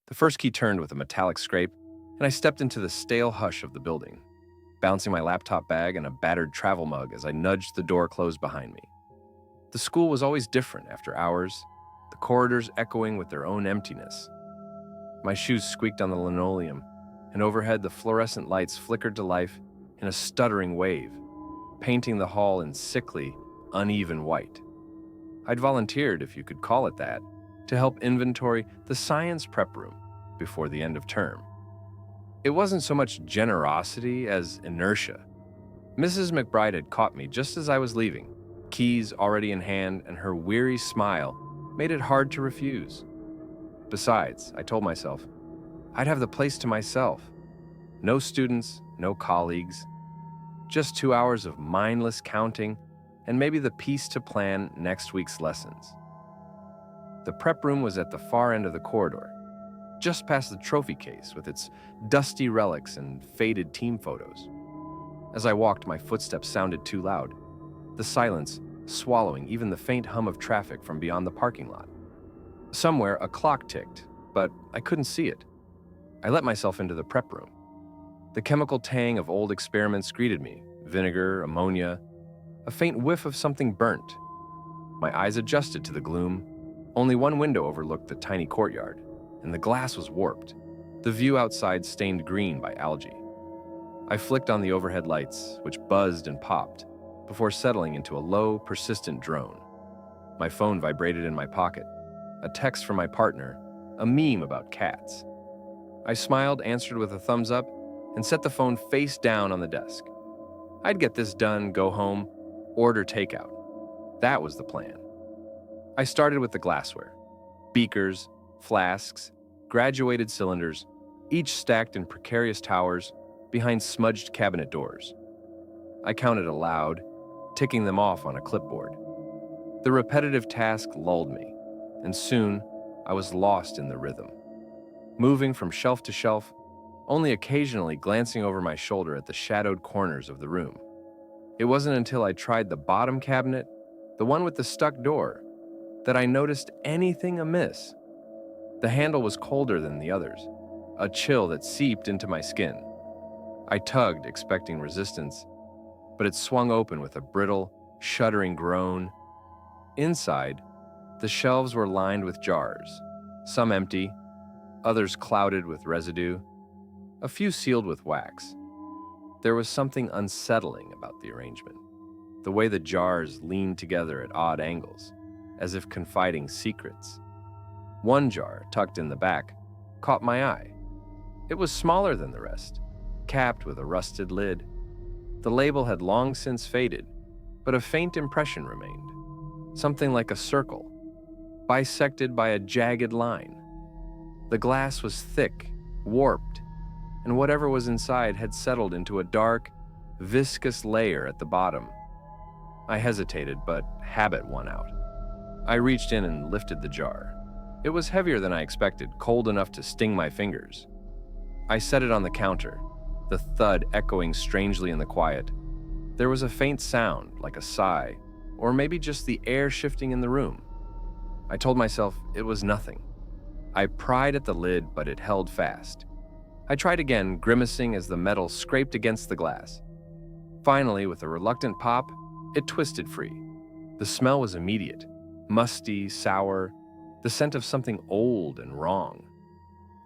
The first key turned with a metallic scrape, and I stepped into the stale hush of the building, bouncing my laptop bag and a battered travel mug as I nudged the door closed behind me. The school was always different after hours, the corridors echoing with their own emptiness. My shoes squeaked on the linoleum, and overhead the fluorescent lights flickered to life in a stuttering wave, painting the hall in sickly, uneven white. I'd volunteered, if you could call it that, to help inventory the science prep room before the end of term. It wasn't so much generosity as inertia. Mrs. McBride had caught me just as I was leaving, keys already in hand, and her weary smile made it hard to refuse. Besides, I told myself, I'd have the place to myself. No students, no colleagues, just 2 hours of mindless counting and maybe the piece to plan next week's lessons. The prep room was at the far end of the corridor, just past the trophy case with its dusty relics and faded team photos. As I walked, my footsteps sounded too loud, the silence swallowing even the faint hum of traffic from beyond the parking lot. Somewhere, a clock ticked, but I couldn't see it. I let myself into the prep room. The chemical tang of old experiments greeted me, vinegar, ammonia, a faint whiff of something burnt. My eyes adjusted to the gloom. Only one window overlooked the tiny courtyard, and the glass was warped, the view outside stained green by algae. I flicked on the overhead lights, which buzzed and popped, before settling into a low, persistent drone. My phone vibrated in my pocket, a text from my partner, a meme about cats. I smiled, answered with a thumbs up, and set the phone face down on the desk. I'd get this done, go home, order takeout. That was the plan. I started with the glassware. Beakers, flasks, graduated cylinders, each stacked in precarious towers behind smudged cabinet doors. I counted aloud, ticking them off on a clipboard. The repetitive task lulled me, and soon I was lost in the rhythm. Moving from shelf to shelf, only occasionally glancing over my shoulder at the shadowed corners of the room. It wasn't until I tried the bottom cabinet, the one with the stuck door, that I noticed anything amiss. The handle was colder than the others, a chill that seeped into my skin. I tugged, expecting resistance, but it swung open with a brittle, shuddering groan. Inside, the shelves were lined with jars, some empty, others clouded with residue, a few sealed with wax. There was something unsettling about the arrangement, the way the jars leaned together at odd angles, as if confiding secrets. One jar, tucked in the back, caught my eye. It was smaller than the rest, capped with a rusted lid. The label had long since faded, but a faint impression remained, something like a circle, bisected by a jagged line. The glass was thick, warped, and whatever was inside had settled into a dark, viscous layer at the bottom. I hesitated, but habit won out. I reached in and lifted the jar. It was heavier than I expected, cold enough to sting my fingers. I set it on the counter, the thud echoing strangely in the quiet. There was a faint sound, like a sigh, or maybe just the air shifting in the room. I told myself it was nothing. I pried at the lid, but it held fast. I tried again, grimacing as the metal scraped against the glass. Finally, with a reluctant pop, it twisted free. The smell was immediate, musty, sour, the scent of something old and wrong.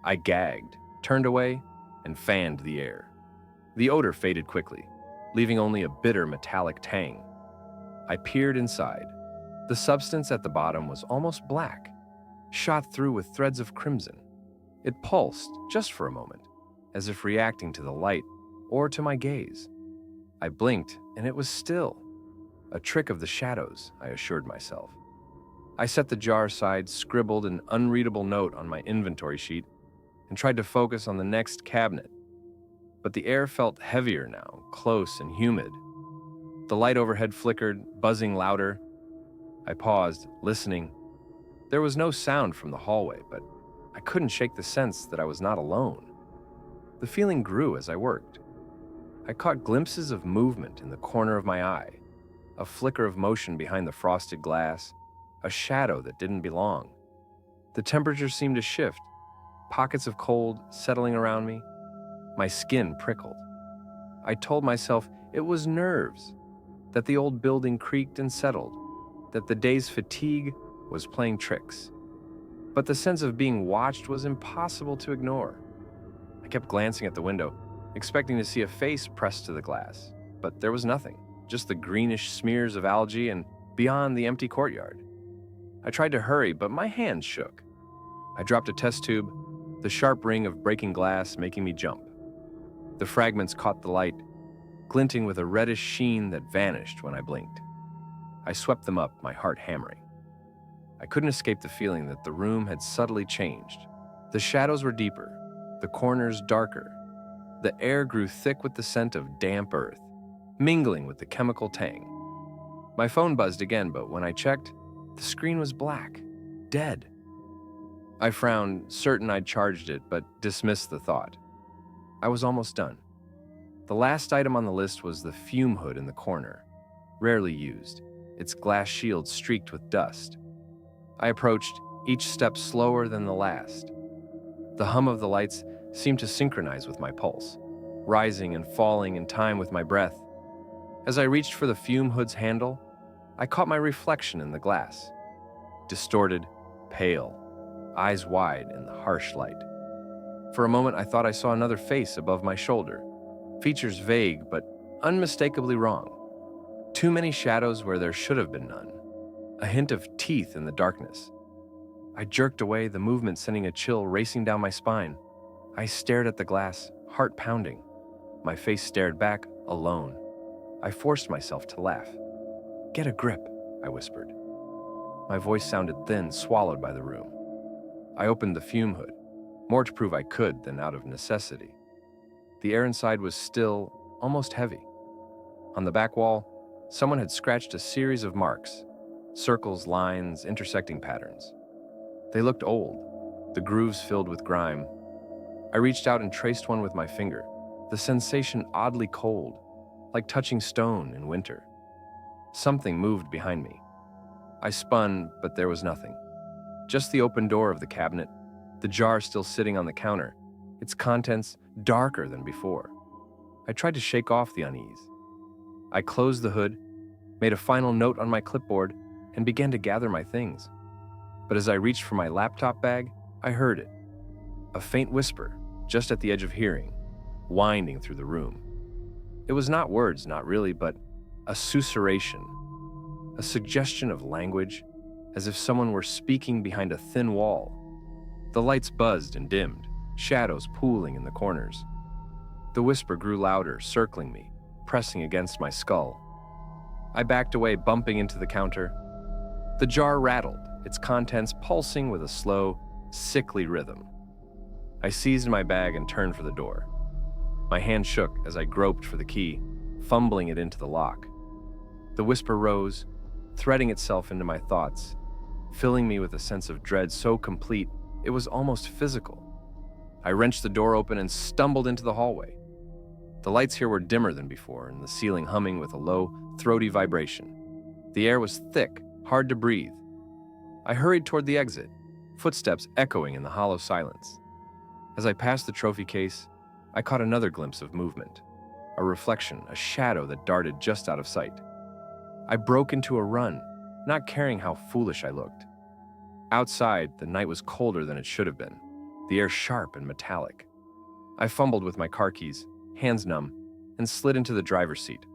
I gagged, turned away, and fanned the air. The odor faded quickly, leaving only a bitter metallic tang. I peered inside. The substance at the bottom was almost black, shot through with threads of crimson. It pulsed, just for a moment, as if reacting to the light or to my gaze. I blinked, and it was still. A trick of the shadows, I assured myself. I set the jar aside, scribbled an unreadable note on my inventory sheet, and tried to focus on the next cabinet. But the air felt heavier now, close and humid. The light overhead flickered, buzzing louder. I paused, listening. There was no sound from the hallway, but I couldn't shake the sense that I was not alone. The feeling grew as I worked. I caught glimpses of movement in the corner of my eye, a flicker of motion behind the frosted glass, a shadow that didn't belong. The temperature seemed to shift, pockets of cold settling around me. My skin prickled. I told myself it was nerves, that the old building creaked and settled, that the day's fatigue was playing tricks. But the sense of being watched was impossible to ignore. I kept glancing at the window, expecting to see a face pressed to the glass, but there was nothing, just the greenish smears of algae and beyond the empty courtyard. I tried to hurry, but my hands shook. I dropped a test tube, the sharp ring of breaking glass making me jump. The fragments caught the light, glinting with a reddish sheen that vanished when I blinked. I swept them up, my heart hammering. I couldn't escape the feeling that the room had subtly changed. The shadows were deeper, the corners darker. The air grew thick with the scent of damp earth, mingling with the chemical tang. My phone buzzed again, but when I checked, the screen was black, dead. I frowned, certain I'd charged it, but dismissed the thought. I was almost done. The last item on the list was the fume hood in the corner, rarely used, its glass shield streaked with dust. I approached, each step slower than the last. The hum of the lights seemed to synchronize with my pulse, rising and falling in time with my breath. As I reached for the fume hood's handle, I caught my reflection in the glass. Distorted, pale, eyes wide in the harsh light. For a moment, I thought I saw another face above my shoulder, features vague but unmistakably wrong. Too many shadows where there should have been none. A hint of teeth in the darkness. I jerked away, the movement sending a chill racing down my spine. I stared at the glass, heart pounding. My face stared back, alone. I forced myself to laugh. "Get a grip," I whispered. My voice sounded thin, swallowed by the room. I opened the fume hood, more to prove I could than out of necessity. The air inside was still, almost heavy. On the back wall, someone had scratched a series of marks, circles, lines, intersecting patterns. They looked old, the grooves filled with grime. I reached out and traced one with my finger, the sensation oddly cold, like touching stone in winter. Something moved behind me. I spun, but there was nothing. Just the open door of the cabinet, the jar still sitting on the counter, its contents darker than before. I tried to shake off the unease. I closed the hood, made a final note on my clipboard, and began to gather my things. But as I reached for my laptop bag, I heard it. A faint whisper, just at the edge of hearing, winding through the room. It was not words, not really, but a susurration, a suggestion of language, as if someone were speaking behind a thin wall. The lights buzzed and dimmed, shadows pooling in the corners. The whisper grew louder, circling me, pressing against my skull. I backed away, bumping into the counter. The jar rattled, its contents pulsing with a slow, sickly rhythm. I seized my bag and turned for the door. My hand shook as I groped for the key, fumbling it into the lock. The whisper rose, threading itself into my thoughts, filling me with a sense of dread so complete it was almost physical. I wrenched the door open and stumbled into the hallway. The lights here were dimmer than before, and the ceiling humming with a low, throaty vibration. The air was thick, hard to breathe. I hurried toward the exit, footsteps echoing in the hollow silence. As I passed the trophy case, I caught another glimpse of movement, a reflection, a shadow that darted just out of sight. I broke into a run, not caring how foolish I looked. Outside, the night was colder than it should have been, the air sharp and metallic. I fumbled with my car keys, hands numb, and slid into the driver's seat.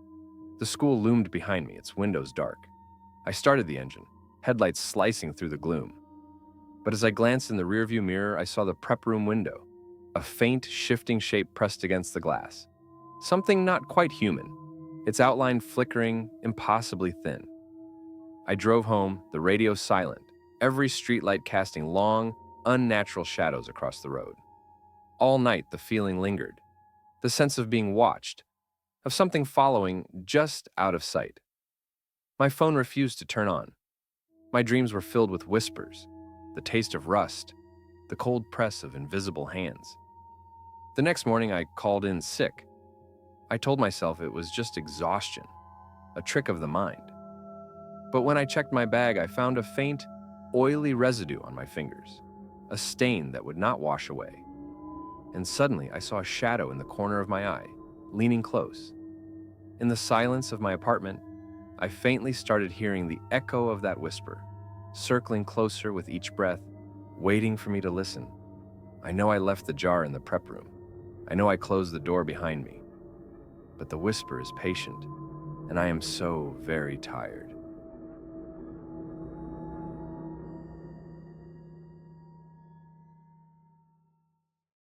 The school loomed behind me, its windows dark. I started the engine, headlights slicing through the gloom. But as I glanced in the rearview mirror, I saw the prep room window, a faint, shifting shape pressed against the glass. Something not quite human, its outline flickering, impossibly thin. I drove home, the radio silent, every streetlight casting long, unnatural shadows across the road. All night, the feeling lingered, the sense of being watched, of something following just out of sight. My phone refused to turn on. My dreams were filled with whispers, the taste of rust, the cold press of invisible hands. The next morning, I called in sick. I told myself it was just exhaustion, a trick of the mind. But when I checked my bag, I found a faint, oily residue on my fingers. a stain that would not wash away. And suddenly I saw a shadow in the corner of my eye, leaning close. In the silence of my apartment, I faintly started hearing the echo of that whisper, circling closer with each breath, waiting for me to listen. I know I left the jar in the prep room. I know I closed the door behind me. But the whisper is patient, and I am so very tired.